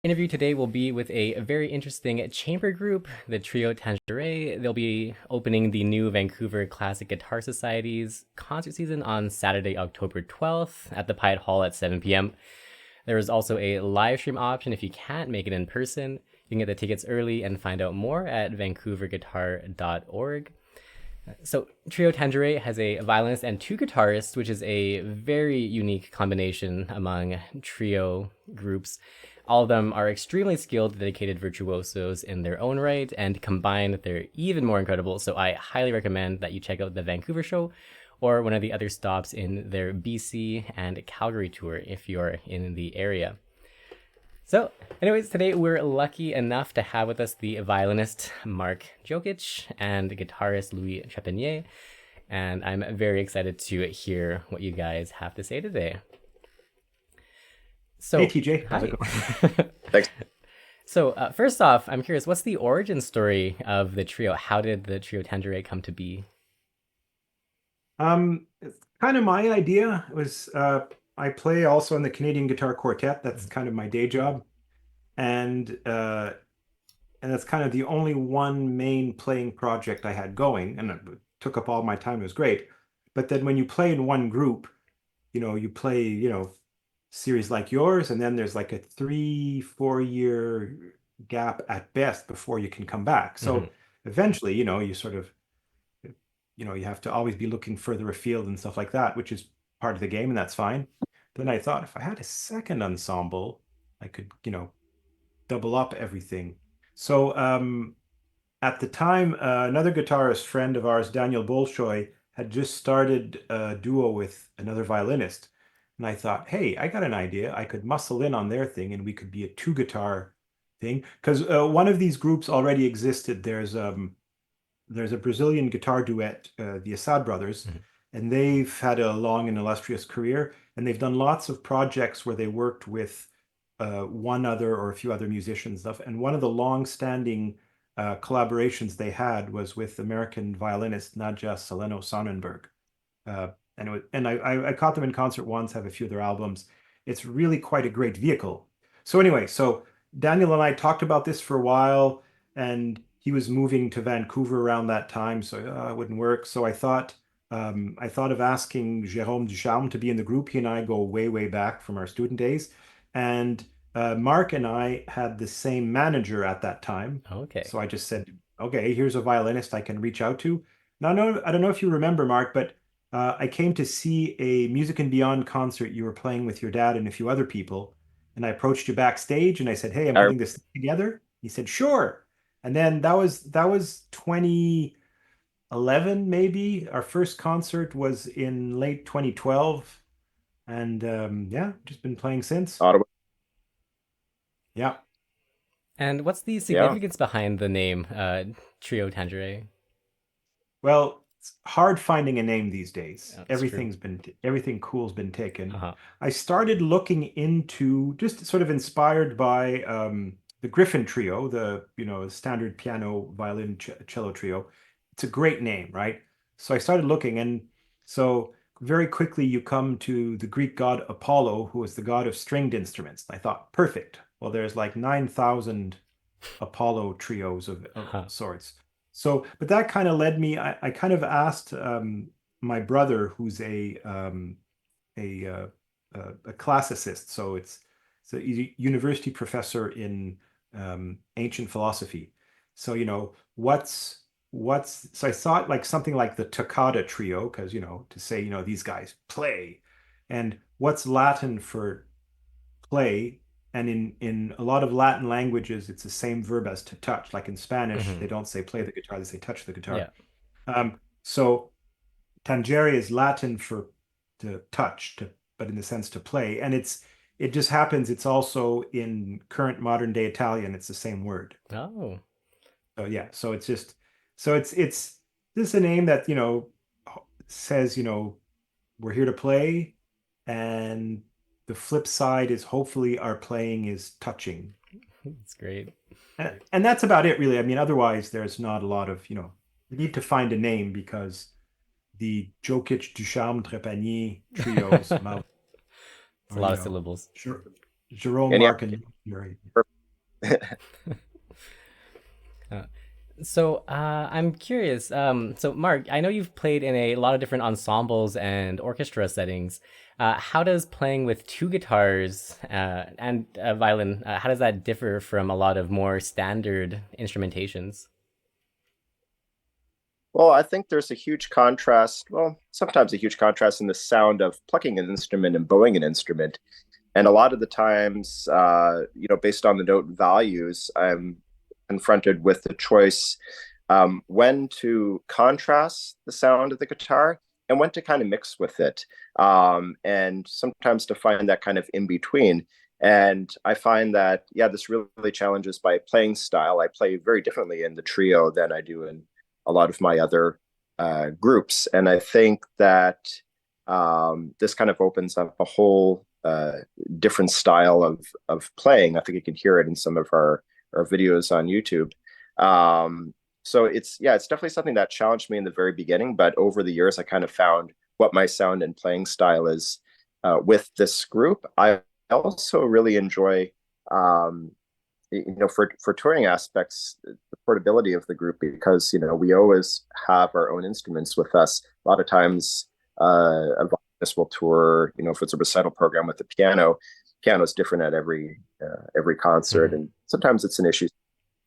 Interview today will be with a very interesting chamber group, the trio Tangere. They'll be opening the new Vancouver Classic Guitar Society's concert season on Saturday, October 12th at the Pyatt Hall at 7 p.m. There is also a live stream option if you can't make it in person. You can get the tickets early and find out more at vancouverguitar.org. So, Trio Tangere has a violinist and two guitarists, which is a very unique combination among trio groups. All of them are extremely skilled, dedicated virtuosos in their own right, and combined, they're even more incredible. So, I highly recommend that you check out the Vancouver show or one of the other stops in their BC and Calgary tour if you're in the area. So, anyways, today we're lucky enough to have with us the violinist Marc Djokic and the guitarist Louis Trepannier, and I'm very excited to hear what you guys have to say today. Hey So, TJ, how's it hi. going? Thanks. So, first off, I'm curious, what's the origin story of the trio? How did the trio Tangere come to be? It's kind of my idea. It was I play also in the Canadian Guitar Quartet. That's kind of my day job, and uh, and that's kind of the only one main playing project I had going, and it took up all my time. It was great, but then when you play in one group, you play, series like yours, and then there's like a 3, 4 year gap at best before you can come back. Mm-hmm. So eventually, you sort of you have to always be looking further afield and stuff like that, which is part of the game, and that's fine. But then I thought if I had a second ensemble, I could, double up everything. So at the time, another guitarist friend of ours, Daniel Bolshoi, had just started a duo with another violinist. And I thought, hey, I got an idea. I could muscle in on their thing and we could be a two guitar thing. Because one of these groups already existed. There's a Brazilian guitar duet, the Assad brothers, Mm-hmm. and they've had a long and illustrious career, and they've done lots of projects where they worked with one other or a few other musicians stuff. And one of the long-standing collaborations they had was with American violinist Nadja Soleno Sonnenberg. Uh, and I caught them in concert once, have a few of their albums. It's really quite a great vehicle. So anyway, so Daniel and I talked about this for a while, and he was moving to Vancouver around that time, so it wouldn't work. So I thought of asking Jérôme Ducharme to be in the group. He and I go way, way back from our student days, and Marc and I had the same manager at that time. Okay. So I just said, okay, here's a violinist I can reach out to. Now, no, I don't know if you remember, Marc, but I came to see a Music and Beyond concert you were playing with your dad and a few other people. And I approached you backstage and I said, hey, I'm I, putting this together. He said, sure. And then that was 2011, maybe. Our first concert was in late 2012. And yeah, just been playing since. Ottawa. Yeah. And what's the Yeah. significance behind the name Trio Tangere? Well, it's hard finding a name these days. That's true. Everything cool's been Uh taken. huh. I started looking into, just sort of inspired by the Griffin Trio, the standard piano, violin, cello trio. It's a great name, right? So I started looking, and so very quickly you come to the Greek god Apollo, who is the god of stringed instruments. I thought, perfect. Well, there's like 9,000 Apollo trios of Huh. sorts. So, but that kind of led me. I kind of asked my brother, who's a, uh, a classicist, so it's a university professor in ancient philosophy. So, what's so I thought like something like the toccata trio, because to say these guys play, and what's Latin for play, and in a lot of Latin languages, it's the same verb as to touch. Like in Spanish, Mm-hmm. they don't say play the guitar, they say touch the Yeah. guitar. So tangere is Latin for to touch, but in the sense to play. And it just happens it's also in current modern day Italian, it's the same word. Oh, So yeah, so it's just a name that, says, we're here to play, and the flip side is hopefully our playing is touching. that's great. And that's about it, really. I mean, otherwise, there's not a lot of, you need to find a name because the Djokic, Ducharme, Trepannier trios, It's a are, lot of syllables. sure. Jerome, And yeah, Mark, and Yuri. Uh, I'm curious. So Mark, I know you've played in a lot of different ensembles and orchestra settings. How does playing with two guitars and a violin, how does that differ from a lot of more standard instrumentations? well, I think there's a huge contrast. Well, sometimes a huge contrast in the sound of plucking an instrument and bowing an instrument. And a lot of the times, based on the note values, I'm confronted with the choice when to contrast the sound of the guitar and when to kind of mix with it, and sometimes to find that kind of in between. And I find that, yeah, this really challenges my playing style. I play very differently in the trio than I do in a lot of my other groups. And I think that this kind of opens up a whole different style of playing. I think you can hear it in some of our videos on YouTube. So it's definitely something that challenged me in the very beginning, but over the years I kind of found what my sound and playing style is with this group. I also really enjoy for touring aspects, the portability of the group, because we always have our own instruments with us. A lot of times a violinist will tour, if it's a recital program with the piano is different at every concert, Mhm. and sometimes it's an issue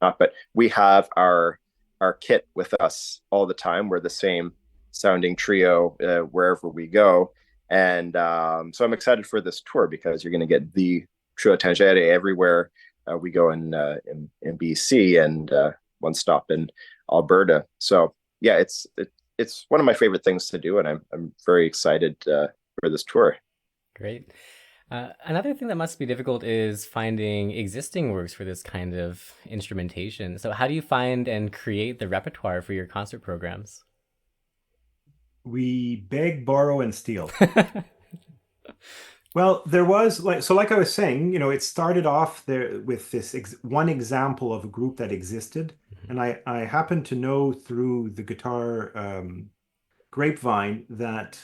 not, but we have our kit with us all the time. We're the same sounding trio wherever we go. And so I'm excited for this tour because you're going to get the trio Tangere everywhere we go in BC, and one stop in Alberta. So yeah, it's one of my favorite things to do, and I'm very excited for this tour. Great. Another thing that must be difficult is finding existing works for this kind of instrumentation. So, how do you find and create the repertoire for your concert programs? We beg, borrow, and steal. Well, there was like I was saying, it started off there with this ex one example of a group that existed, and I happen to know through the guitar grapevine that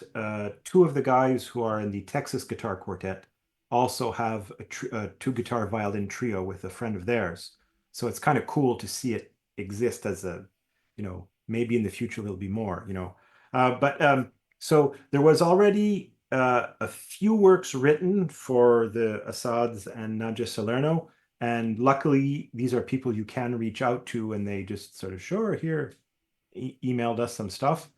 two of the guys who are in the Texas Guitar Quartet also have a two guitar violin trio with a friend of theirs. So it's kind of cool to see it exist as maybe in the future there'll be more, but so there was already a few works written for the Assads and Nadja Salerno. And luckily, these are people you can reach out to, and they just sort of, sure, here, emailed us some stuff.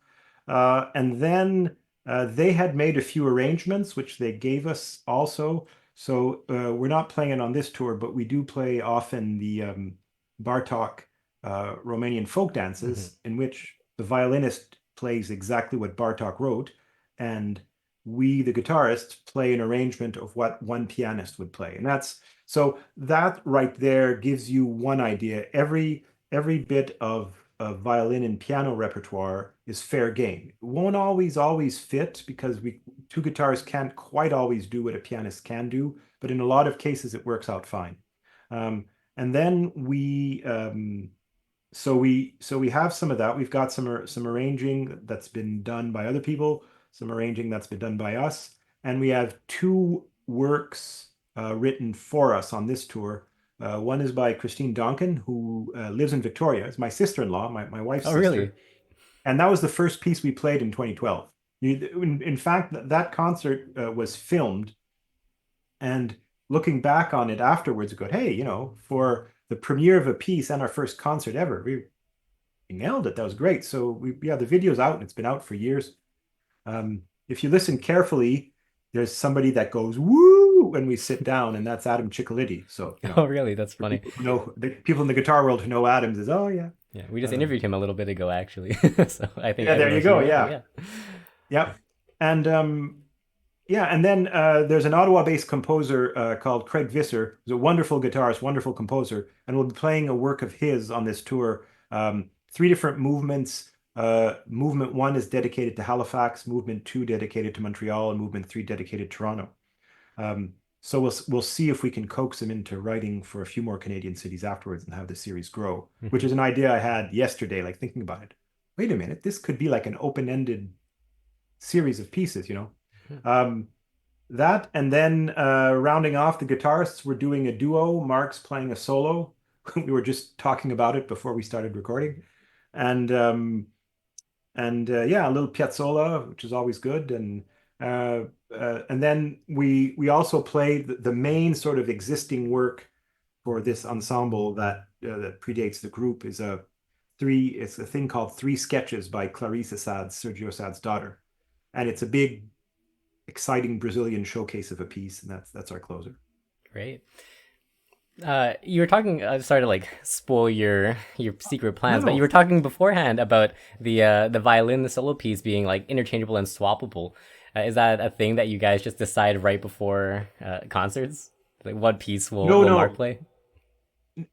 And then they had made a few arrangements, which they gave us also. So we're not playing it on this tour, but we do play often the Bartok Romanian folk Mhm. dances, in which the violinist plays exactly what Bartok wrote, and we, the guitarists, play an arrangement of what one pianist would play. And that right there gives you one idea. Every bit of violin and piano repertoire is fair game. It won't always fit because we two guitars can't quite always do what a pianist can do, but in a lot of cases it works out fine. And then we have some of that. We've got some arranging that's been done by other people, some arranging that's been done by us, and we have two works written for us on this tour. One is by Christine Donkin, who lives in Victoria. It's my sister-in-law, my wife's Oh, really? sister, and that was the first piece we played in 2012. In fact, that concert was filmed, and looking back on it afterwards, we go, hey, for the premiere of a piece and our first concert ever, we nailed it. That was great. So the video's out and it's been out for years. If you listen carefully, there's somebody that goes woo when we sit down, and that's Adam Ciccoliti. So Oh, really? That's for funny. people who know the people in the guitar world who know Adams is oh yeah, Yeah, we just um, interviewed him a little bit ago, actually. So I think yeah. There you everyone should go. know. Yeah, Yeah. yep. And yeah, and then there's an Ottawa-based composer called Craig Visser, who's a wonderful guitarist, wonderful composer, and we'll be playing a work of his on this tour. Three different movements. Movement one is dedicated to Halifax, movement two dedicated to Montreal, and movement three dedicated to Toronto. Um, so we'll see if we can coax him into writing for a few more Canadian cities afterwards and have the series grow, which is Mhm. an idea I had yesterday, like thinking about it. Wait a minute, this could be like an open-ended series of pieces. Um, that, and then rounding off, the guitarists were doing a duo. Marc's playing a solo. We were just talking about it before we started recording, and yeah, a little piazzolla, which is always good, and then we also played the main sort of existing work for this ensemble that predates the group is it's a thing called Three Sketches by Clarice Assad's, Sergio Assad's daughter, and it's a big, exciting Brazilian showcase of a piece, and that's our closer. Great. You were talking. Sorry to like spoil your secret No, plans, but you no, were talking beforehand about the violin, the solo piece being like interchangeable and swappable. Is that a thing that you guys just decide right before concerts? Like, what piece no, will Mark no. play?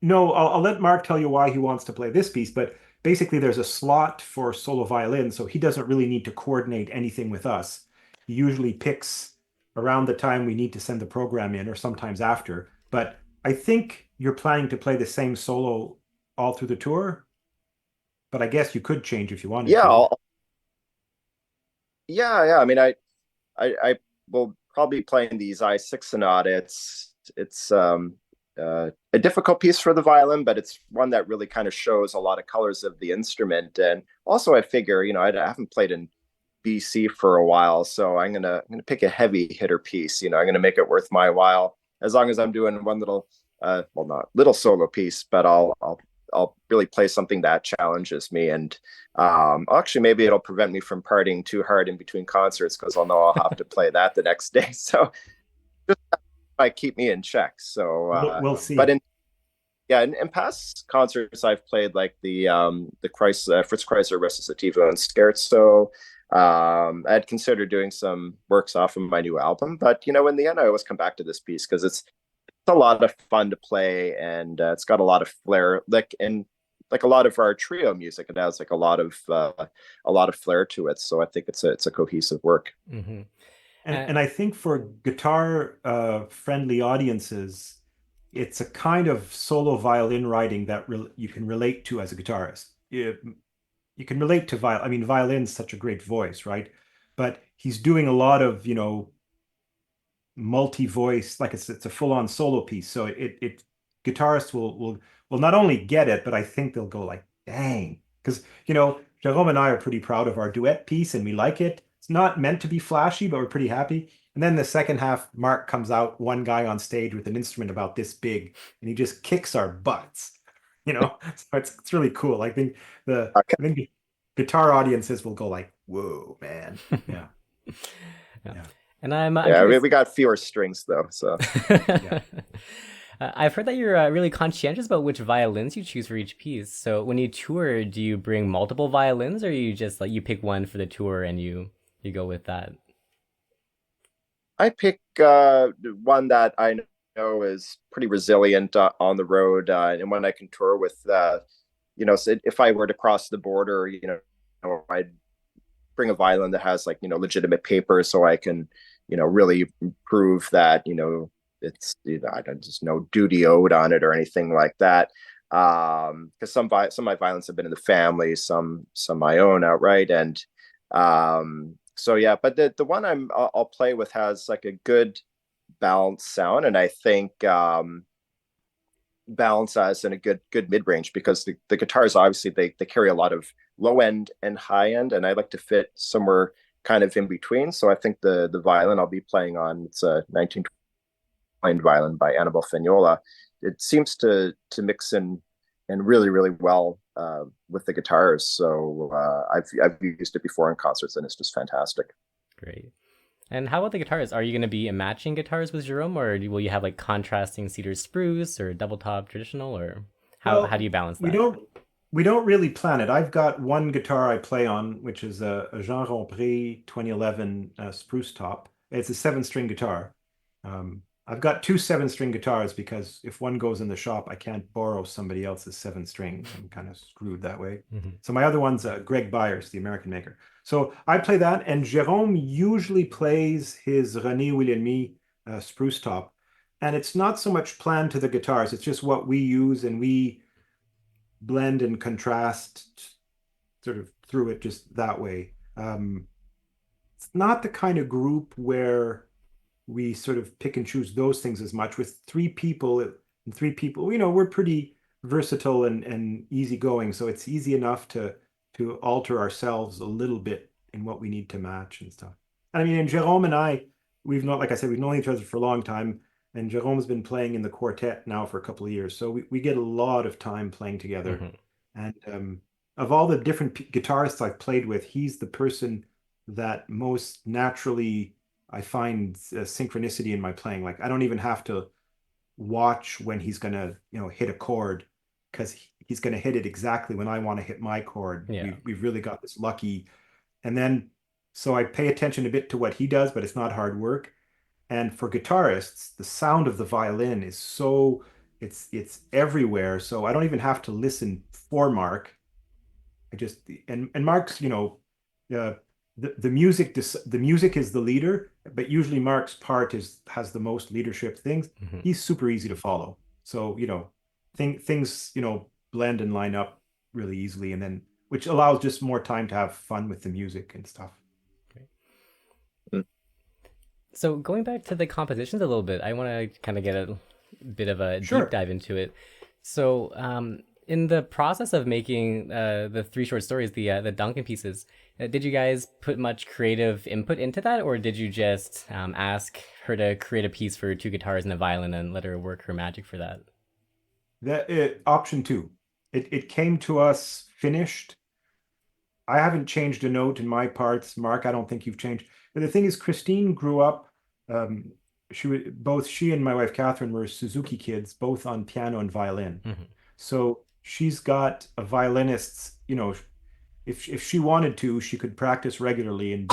No, I'll let Marc tell you why he wants to play this piece, but basically there's a slot for solo violin, so he doesn't really need to coordinate anything with us. He usually picks around the time we need to send the program in, or sometimes after. But I think you're planning to play the same solo all through the tour, but I guess you could change if you wanted Yeah, to. yeah. I mean, I will probably play in these I6 sonata. It's a difficult piece for the violin, but it's one that really kind of shows a lot of colors of the instrument. And also, I figure, I haven't played in BC for a while, so I'm gonna pick a heavy hitter piece. I'm gonna make it worth my while, as long as I'm doing one little, well, not little solo piece, but I'll really play something that challenges me. And actually, maybe it'll prevent me from partying too hard in between concerts because I'll know I'll have to play that the next day. So just might keep me in check. So, We'll but see. in past concerts I've played like the Fritz Kreisler Recitativo and Scherzo. I'd consider doing some works off of my new album, but in the end, I always come back to this piece because it's a lot of fun to play, and it's got a lot of flair. Like a lot of our trio music, it has like a lot of flair to it. So I think it's a cohesive work. Mm-hmm. And I think for guitar friendly audiences, it's a kind of solo violin writing that you can relate to as a guitarist. You can relate to violin. I mean, violin's such a great voice, right? But he's doing a lot of, multi-voice, like it's a full-on solo piece. So it guitarists will not only get it, but I think they'll go like, dang, because Jerome and I are pretty proud of our duet piece, and we like it. It's not meant to be flashy, but we're pretty happy. And then the second half, Marc comes out, one guy on stage with an instrument about this big, and he just kicks our butts. So it's really cool. Okay. I think guitar audiences will go like, whoa, man. Yeah, Yeah. yeah, And I'm Yeah, we, curious. we got fewer strings though, so. yeah. I've heard that you're really conscientious about which violins you choose for each piece. So when you tour, do you bring multiple violins, or you just like you pick one for the tour and you go with that? I pick one that I know is pretty resilient on the road, and one I can tour with. So if I were to cross the border, I'd bring a violin that has like legitimate paper, so I can really prove that it's I don't just no duty owed on it or anything like that. Because some of my violins have been in the family, some my own outright, and so yeah. But the one I'll play with has like a good balanced sound, and I think balance us in a good mid range because the guitars obviously they carry a lot of low end and high end, and I like to fit somewhere kind of in between. So I think the violin I'll be playing on, it's a 1920 violin by Annabelle Fagnola. It seems to mix in and really well with the guitars. So I've used it before in concerts, and it's just fantastic. Great. And how about the guitars? Are you going to be matching guitars with Jerome, or will you have like contrasting cedar spruce or double top traditional, or how do Well, you balance we that? don't we don't really plan it. I've got one guitar I play on, which is a Jean Rompré 2011 spruce top. It's a seven-string guitar. I've got two seven-string guitars because if one goes in the shop, I can't borrow somebody else's seven string. I'm kind of screwed that way. Hmm. So my other one's Greg Byers, the American maker. So I play that, and Jerome usually plays his René Williamy spruce top. And it's not so much planned to the guitars, it's just what we use, and we blend and contrast sort of through it just that way. It's not the kind of group where we sort of pick and choose those things as much. With three people, you know, we're pretty versatile and easygoing, so it's easy enough to alter ourselves a little bit in what we need to match and stuff. I mean, and Jerome and I, we've not, like I said, we've known each other for a long time, and Jerome's been playing in the quartet now for a couple of years, so we get a lot of time playing together. Mhm. And of all the different guitarists I've played with, he's the person that most naturally I find synchronicity in my playing. Like I don't even have to watch when he's gonna, you know, hit a chord because he's gonna hit it exactly when I want to hit my chord. Yeah. We've really got this lucky. And then so I pay attention a bit to what he does, but it's not hard work. And for guitarists, the sound of the violin is so it's everywhere. So I don't even have to listen for Mark. I just and Mark's, you know, uh, the music the music is the leader, but usually Mark's part is has the most leadership things. Mhm. He's super easy to follow. So, you know, things, you know, blend and line up really easily, and then which allows just more time to have fun with the music and stuff. Mm. So going back to the compositions a little bit, I want to kind of get a bit of a deep Sure. dive into it. So in the process of making the three short stories, the Duncan pieces, did you guys put much creative input into that, or did you just ask her to create a piece for two guitars and a violin and let her work her magic for that? That option two. It came to us finished. I haven't changed a note in my parts. Mark, I don't think you've changed. But the thing is, Christine grew up. Um, both she and my wife Catherine were Suzuki kids, both on piano and violin. Hmm. So she's got a violinist's, you know, if she wanted to, she could practice regularly and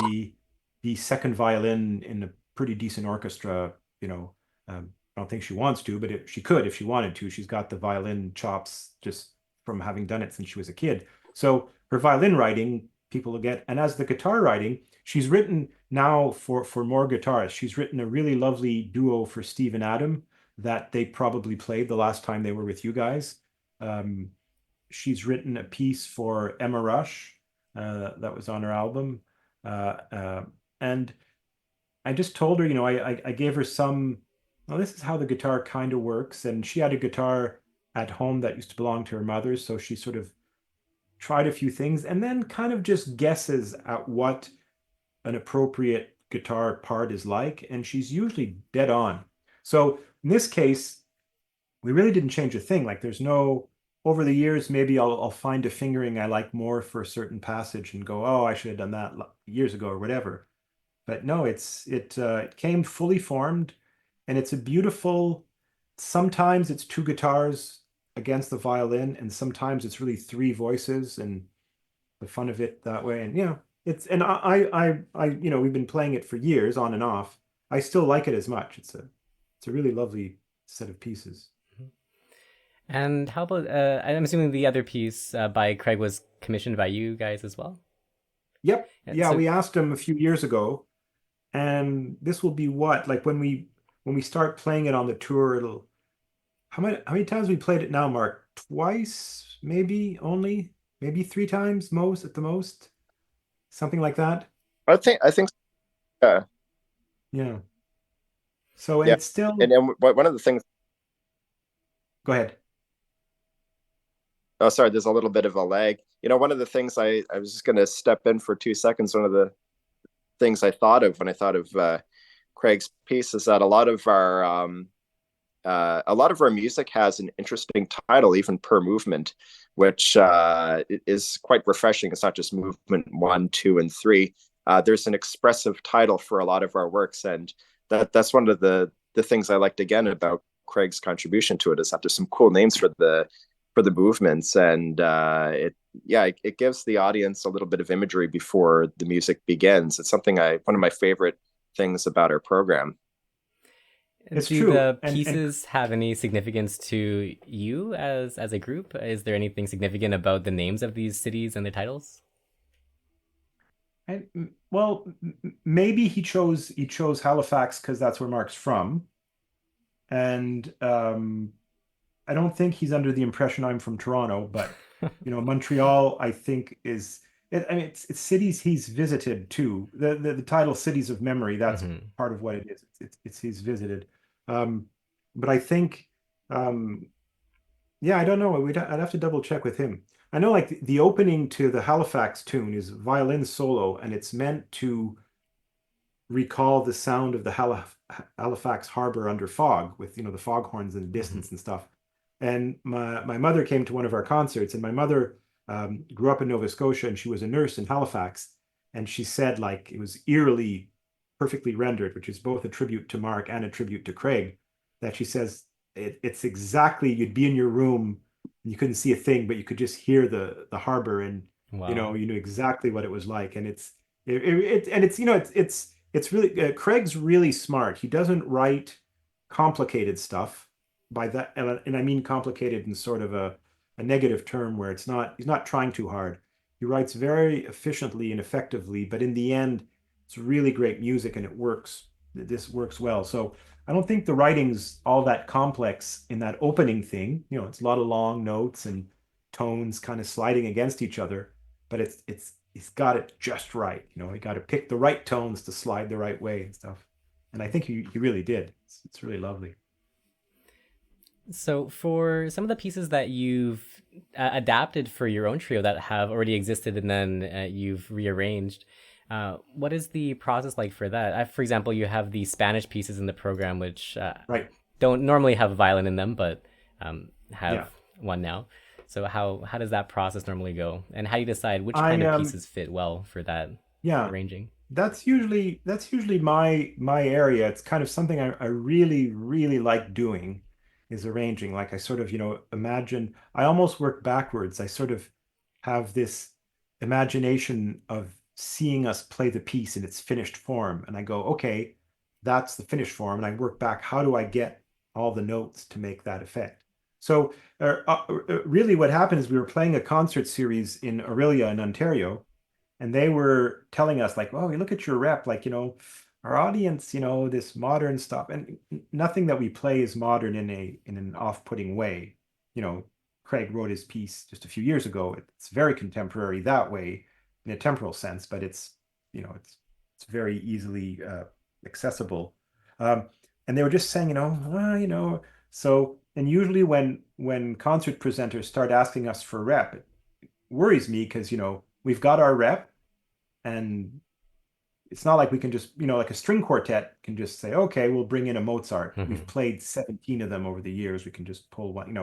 be second violin in a pretty decent orchestra. You know, I don't think she wants to, but she could if she wanted to. She's got the violin chops just from having done it since she was a kid. So her violin writing, people will get, and as the guitar writing, she's written now for more guitarists. She's written a really lovely duo for Steve and Adam that they probably played the last time they were with you guys. Um, she's written a piece for Emma Rush that was on her album. Uh, uh, and I just told her, you know, I gave her some, well, this is how the guitar kind of works. And she had a guitar at home that used to belong to her mother. So she sort of tried a few things and then kind of just guesses at what an appropriate guitar part is like. And she's usually dead on. So in this case, we really didn't change a thing. Like there's no, over the years, maybe I'll find a fingering I like more for a certain passage and go, oh, I should have done that years ago or whatever. But no, it came fully formed, and it's a beautiful. Sometimes it's two guitars against the violin, and sometimes it's really three voices, and the fun of it that way. And yeah, it's and you know, we've been playing it for years on and off. I still like it as much. It's a really lovely set of pieces. And how about, I'm assuming the other piece by Craig was commissioned by you guys as well? Yep. Yeah, Yeah, so, we asked him a few years ago, and this will be what? Like when we start playing it on the tour, it'll how many times we played it now, Mark? Twice, maybe only, maybe three times most at the most. Something like that. I think yeah, Yeah. So and yeah. it's still And one of the things. go ahead. Oh, sorry, there's a little bit of a lag. One of the things I was just going to step in for 2 seconds. One of the things I thought of when I thought of Craig's piece is that a lot of our music has an interesting title, even per movement, which is quite refreshing. It's not just movement 1, 2, and 3. There's an expressive title for a lot of our works, and that's one of the things I liked again about Craig's contribution to it is that there's some cool names for the movements, and it gives the audience a little bit of imagery before the music begins. It's one of my favorite things about our program. It's do true. the pieces have any significance to you as a group? Is there anything significant about the names of these cities and their titles? Well, maybe he chose Halifax because that's where Mark's from, and I don't think he's under the impression I'm from Toronto, but you know, Montreal, I think I mean, it's cities he's visited too. The title "Cities of Memory," that's Hmm. part of what it is. It's he's visited. Um, but I think, um, yeah, I don't know. I'd have to double check with him. I know, like the opening to the Halifax tune is violin solo, and it's meant to recall the sound of the Halifax harbor under fog, with the foghorns in the Hmm. distance and stuff. And my mother came to one of our concerts, and my mother grew up in Nova Scotia, and she was a nurse in Halifax. And she said, like, it was eerily perfectly rendered, which is both a tribute to Marc and a tribute to Craig. That she says it's exactly, you'd be in your room and you couldn't see a thing, but you could just hear the harbor, and Wow. you knew exactly what it was like. And it's really Craig's really smart. He doesn't write complicated stuff by that, and I mean complicated in sort of a negative term, where he's not trying too hard. He writes very efficiently and effectively, but in the end, it's really great music and it works. This works well. So I don't think the writing's all that complex in that opening thing. It's a lot of long notes and tones kind of sliding against each other, but he's got it just right. He got to pick the right tones to slide the right way and stuff. And I think he really did. It's really lovely. So, for some of the pieces that you've adapted for your own trio that have already existed and then you've rearranged, what is the process like for that? For example, you have the Spanish pieces in the program, which Right. don't normally have a violin in them, but have Yeah. one now. So, how does that process normally go? And how do you decide which kind I of pieces fit well for that Yeah, arranging? that's usually my area. It's kind of something I really, really like doing, is arranging. Like, I sort of, imagine, I almost work backwards. I sort of have this imagination of seeing us play the piece in its finished form. And I go, okay, that's the finished form. And I work back, how do I get all the notes to make that effect? So really what happened is we were playing a concert series in Orillia in Ontario, and they were telling us, like, "Oh, you look at your rep, like, our audience, this modern stuff." And nothing that we play is modern in an off-putting way. you know Craig wrote his piece just a few years ago. It's very contemporary that way, in a temporal sense, but it's very easily accessible. um, and they were just saying, so, and usually when concert presenters start asking us for rep, it worries me, because we've got our rep, and it's not like we can just, like a string quartet can just say, okay, we'll bring in a Mozart. We've Hmm. played 17 of them over the years. We can just pull one.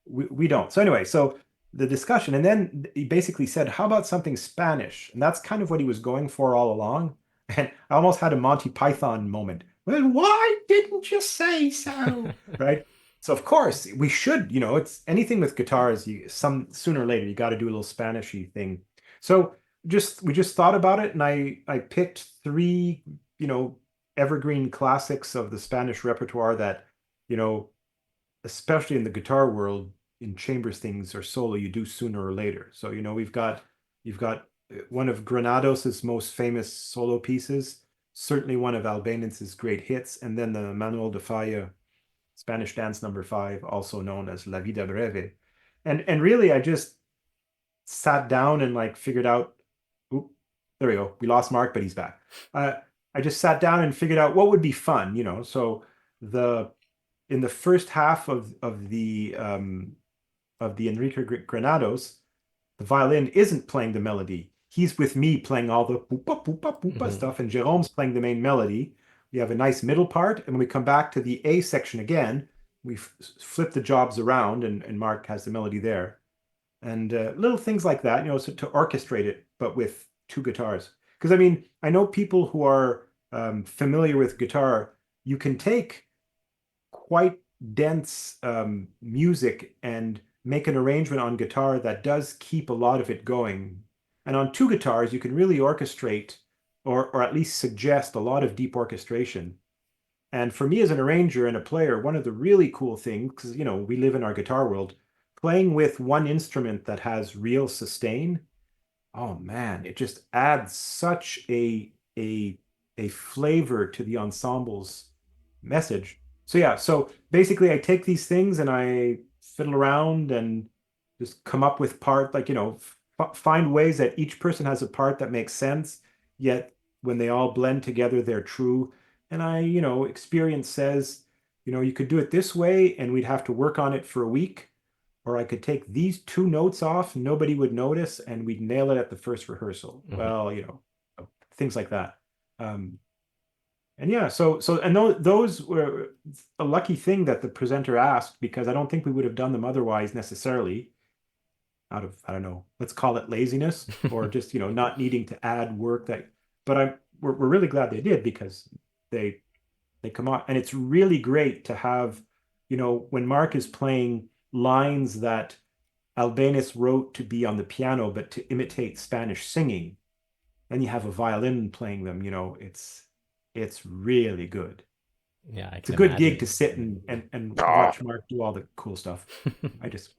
We don't. So anyway, so the discussion, and then he basically said, how about something Spanish? And that's kind of what he was going for all along. And I almost had a Monty Python moment. Well, why didn't you say so? Right? So of course we should, it's anything with guitars, some sooner or later you got to do a little Spanishy thing. So we just thought about it, and I picked three, you know, evergreen classics of the Spanish repertoire that, you know, especially in the guitar world, in chambers things or solo, you do sooner or later. So, you've got one of Granados's most famous solo pieces, certainly one of Albéniz's great hits, and then the Manuel de Falla Spanish Dance Number 5, also known as La Vida Breve. And really, I just sat down and, like, figured out. Oop, there we go. We lost Marc, but he's back. Uh, I just sat down and figured out what would be fun. So the in the first half of the Enrique Granados, the violin isn't playing the melody. He's with me playing all the boopa boopa boopa Hmm. stuff, and Jerome's playing the main melody. We have a nice middle part, and when we come back to the A section again, we flip the jobs around, and Marc has the melody there, and little things like that, so to orchestrate it, but with two guitars. Because I mean, I know people who are familiar with guitar. You can take quite dense music and make an arrangement on guitar that does keep a lot of it going. And on two guitars, you can really orchestrate, or at least suggest, a lot of deep orchestration. And for me as an arranger and a player, one of the really cool things, because we live in our guitar world, playing with one instrument that has real sustain, oh man, it just adds such a flavor to the ensemble's message. So yeah, so basically I take these things and I fiddle around and just come up with part, like, find ways that each person has a part that makes sense, yet when they all blend together, they're true. And experience says, you could do it this way and we'd have to work on it for a week, or I could take these two notes off, nobody would notice, and we'd nail it at the first rehearsal. Mhm. Well, things like that. And yeah, and those were a lucky thing that the presenter asked, because I don't think we would have done them otherwise necessarily, out of, I don't know, let's call it laziness, or just not needing to add work that. But we're really glad they did, because they come on, and it's really great to have, when Marc is playing lines that Albéniz wrote to be on the piano, but to imitate Spanish singing, and you have a violin playing them. It's really good. Yeah, I It's a can good gig imagine. to sit and Aw. watch Marc do all the cool stuff. I just,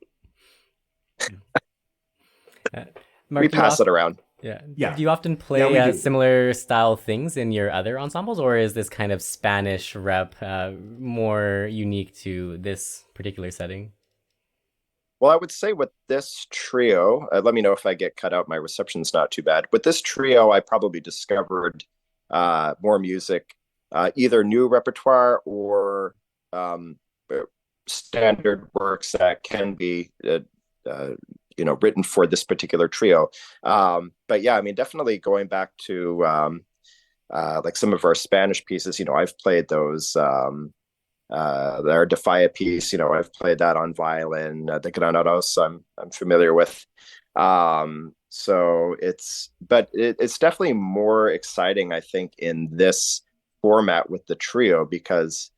Uh, We Mark, do you pass it around. Yeah. Do you often Yeah, play we do. similar style things in your other ensembles, or is this kind of Spanish rep more unique to this particular setting? Well, I would say with this trio, let me know if I get cut out. My reception's not too bad. With this trio, I probably discovered more music, either new repertoire or standard works that can be, written for this particular trio. But yeah, I mean, definitely going back to like some of our Spanish pieces. I've played those. Our Defia piece, I've played that on violin. The Granados, I'm familiar with. So it's definitely more exciting, I think, in this format with the trio, because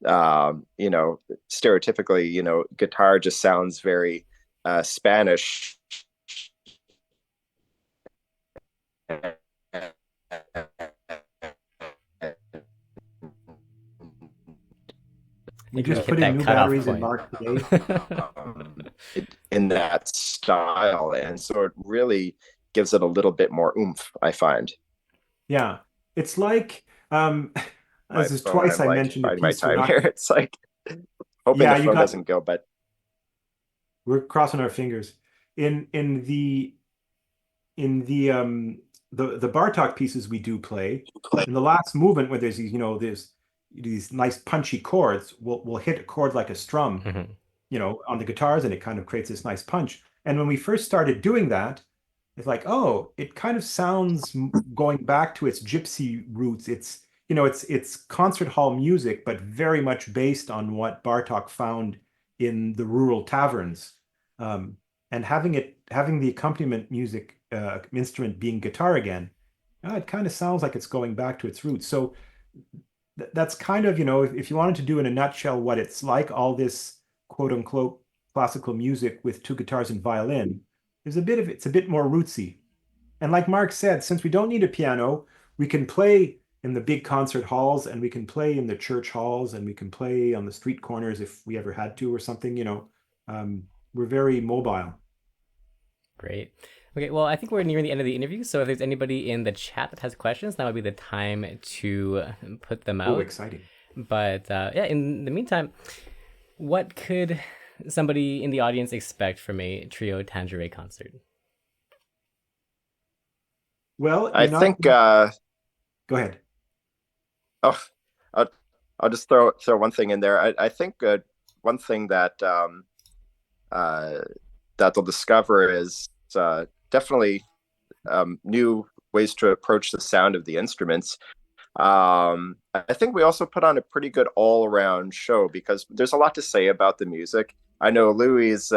stereotypically, guitar just sounds very Spanish. I We think we just hit put in that new cutoff batteries in point. Marc today. In that style, and so it really gives it a little bit more oomph, I find. Yeah. It's like, My this is phone, twice I'm I like mentioned a biding my piece we're time not, here. It's like hoping yeah, the phone doesn't go, but we're crossing our fingers. In the Bartok pieces we do play, in the last movement where there's these nice punchy chords, we'll hit a chord like a strum, Mhm. On the guitars, and it kind of creates this nice punch. And when we first started doing that, it's like, oh, it kind of sounds going back to its gypsy roots. It's concert hall music, but very much based on what Bartok found in the rural taverns. Um, and having the accompaniment music instrument being guitar again, it kind of sounds like it's going back to its roots. So that's kind of, if you wanted to do in a nutshell what it's like, all this quote unquote classical music with two guitars and violin, it's a bit more rootsy. And like Marc said, since we don't need a piano, we can play in the big concert halls, and we can play in the church halls, and we can play on the street corners if we ever had to or something. We're very mobile. Great. Okay, well, I think we're nearing the end of the interview, so if there's anybody in the chat that has questions, now would be the time to put them Oh, out. exciting. But yeah, in the meantime, what could somebody in the audience expect from a trio Tangere concert? Well, I think go ahead. oh, I'll, I'll just throw one thing in there. I think one thing uh, that they'll discover is definitely new ways to approach the sound of the instruments. I think we also put on a pretty good all-around show, because there's a lot to say about the music. I know Louis is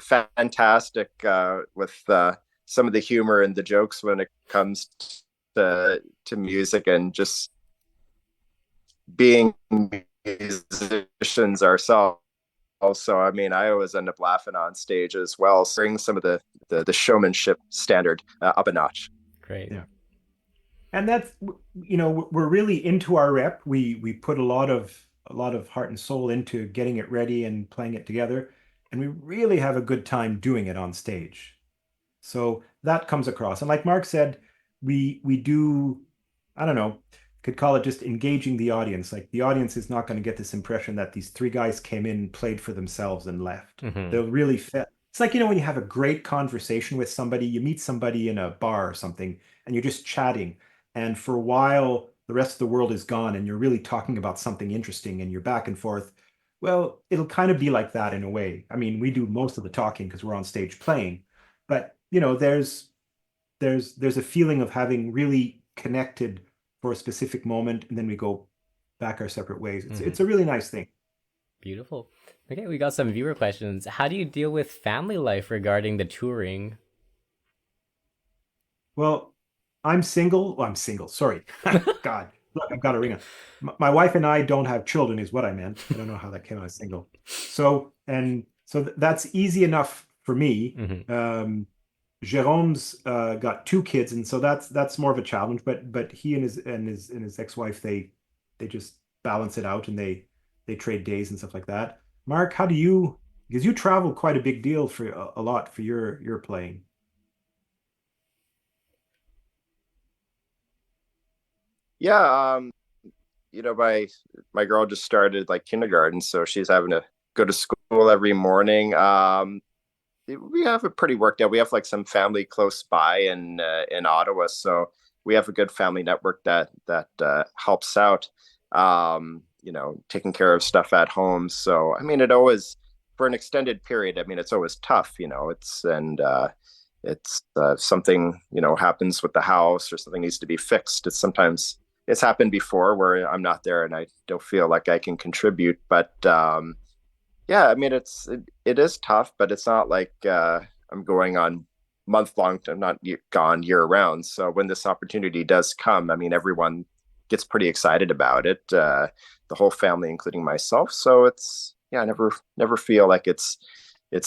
fantastic with some of the humor and the jokes when it comes to music, and just being musicians ourselves. Also, I mean, I always end up laughing on stage as well, so bring some of the showmanship standard up a notch. Great. Yeah. And that's, we're really into our rep. We put a lot of heart and soul into getting it ready and playing it together, and we really have a good time doing it on stage. So that comes across. And like Marc said, we do, I don't know, could call it just engaging the audience. Like, the audience is not going to get this impression that these three guys came in, played for themselves, and left. Mhm. They'll really It's like, when you have a great conversation with somebody, you meet somebody in a bar or something, and you're just chatting. And for a while, the rest of the world is gone, and you're really talking about something interesting, and you're back and forth. Well, it'll kind of be like that in a way. I mean, we do most of the talking because we're on stage playing, but there's a feeling of having really connected for a specific moment, and then we go back our separate ways. It's a really nice thing. Beautiful. Okay, we got some viewer questions. How do you deal with family life regarding the touring? Well, I'm single. Well, I'm single. Sorry. God, look, I've got a ring on. My wife and I don't have children, is what I meant. I don't know how that came out as single. So that's easy enough for me. Mm-hmm. Jérôme's got two kids, and so that's more of a challenge. But he and his ex-wife, they just balance it out, and they trade days and stuff like that. Marc, how do you? Because you travel quite a big deal for a lot for your playing. Yeah, my girl just started like kindergarten, so she's having to go to school every morning. We have it pretty worked out. We have like some family close by in Ottawa, so we have a good family network that helps out. Taking care of stuff at home. So I mean, it always for an extended period. I mean, it's always tough. It's something happens with the house or something needs to be fixed. It's happened before where I'm not there and I don't feel like I can contribute. But yeah, I mean, it is tough, but it's not like I'm going on month long. I'm not gone year round. So when this opportunity does come, I mean, everyone gets pretty excited about it. The whole family, including myself. So I never feel like it's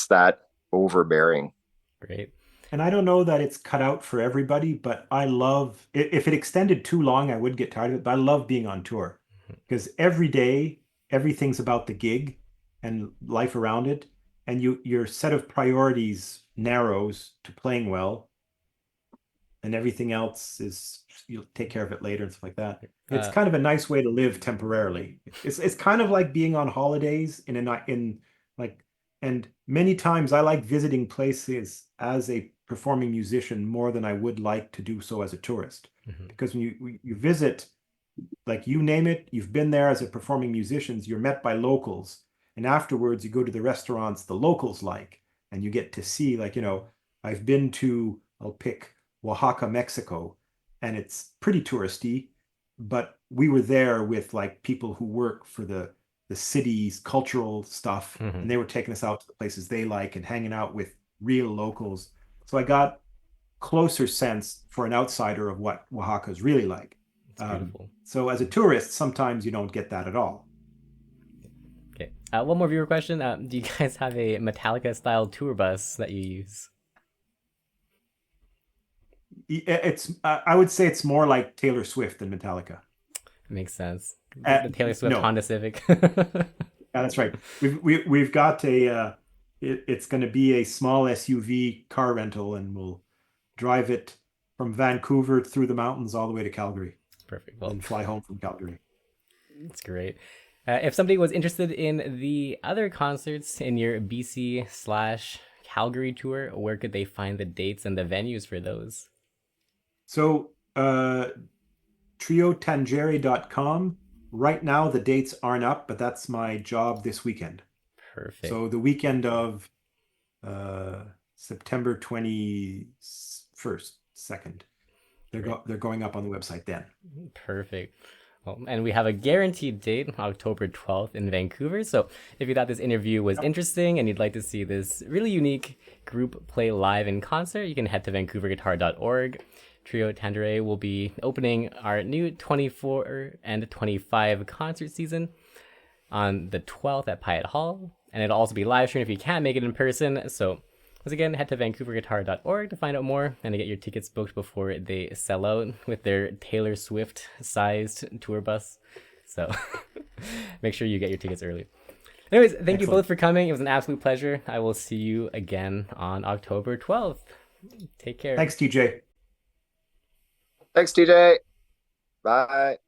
that overbearing. Great. And I don't know that it's cut out for everybody, but I love if it extended too long, I would get tired of it. But I love being on tour because every day, everything's about the gig and life around it, and your set of priorities narrows to playing well, and everything else is you'll take care of it later and stuff like that. It's kind of a nice way to live temporarily. It's kind of like being on holidays in like, and many times I like visiting places as a performing musician more than I would like to do so as a tourist. Because when you visit, like you name it, you've been there as a performing musician, you're met by locals, and afterwards you go to the restaurants the locals like, and you get to see like, I've been to, I'll pick Oaxaca, Mexico, and it's pretty touristy, but we were there with like people who work for the city's cultural stuff, and they were taking us out to the places they like and hanging out with real locals. So I got closer sense for an outsider of what Oaxaca is really like. So as a tourist, sometimes you don't get that at all. Okay. One more viewer question. Do you guys have a Metallica style tour bus that you use? It's I would say it's more like Taylor Swift than Metallica. Makes sense. The Taylor Swift No. Honda Civic. Yeah, that's right. We've got it's going to be a small SUV car rental, and we'll drive it from Vancouver through the mountains all the way to Calgary. Perfect. Well, and fly home from Calgary. That's great. If somebody was interested in the other concerts in your BC/Calgary tour, where could they find the dates and the venues for those? So, triotangere.com. Right now, the dates aren't up, but that's my job this weekend. Perfect. So the weekend of September 21st, 2nd. They're going up on the website then. Perfect. Well, and we have a guaranteed date, October 12th in Vancouver. So if you thought this interview was interesting and you'd like to see this really unique group play live in concert, you can head to vancouverguitar.org. Trio Tangere will be opening our new 24 and 25 concert season on the 12th at Pyatt Hall. And it'll also be live streamed if you can't make it in person. So once again, head to vancouverguitar.org to find out more and to get your tickets booked before they sell out with their Taylor Swift sized tour bus. So make sure you get your tickets early. Anyways, thank you both for coming. It was an absolute pleasure. I will see you again on October 12th. Take care. Thanks, TJ. Thanks, TJ. Bye.